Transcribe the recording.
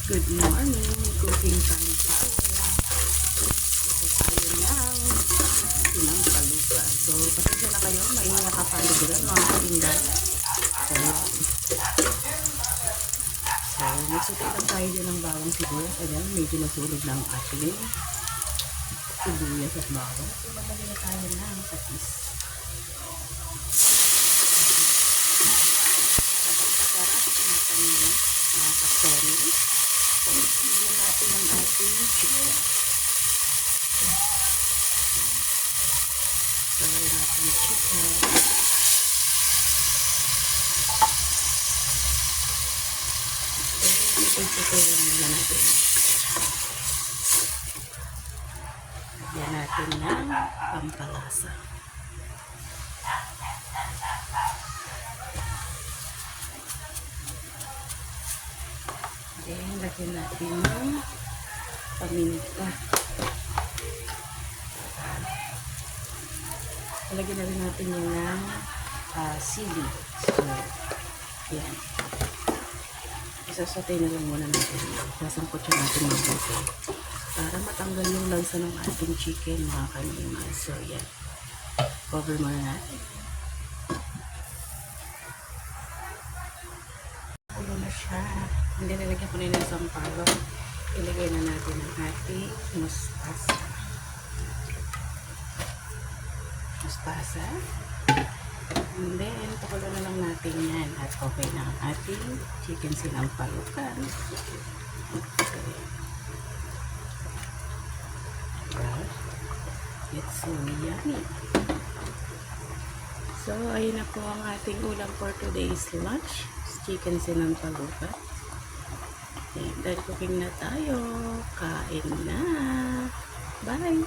Good morning, cooking time tayo. Kasi tayo lang, sinampalupa. So, pasensya na kayo, maingat na kapaligiran mga kainday. So, magsuti lang tayo din ng bawang sibuyas. Ayan, medyo nasulog na ang ating sibuyas at bawang. So, maglagay na tayo ng patis. Sarap ng kanina, mga kasoni. So, bigyan natin ang ating chicken. So, ayan natin yung chicken. Chicken lang muna natin. Lagyan natin ng pampalasa. Then, lagyan natin ng paminta. Lagyan na rin natin yung sili. So, yan. Isasatay na lang muna natin. Sasangkot siya natin mabuti. Para matanggal yung lansa ng ating chicken, mga kanina. So, yan. Cover muna natin. Ulo na siya. Hindi nilagyan ko na yung sampalo. Ilagay na natin ang ating mustasa. Mustasa. And then, pakulo na lang natin yan. At okay na ang ating chicken sinampalukan. Okay. It's so yummy. So, ayun na po ang ating ulam for today's lunch. Chicken sinampalukan. And then, cooking na tayo. Kain na. Bye!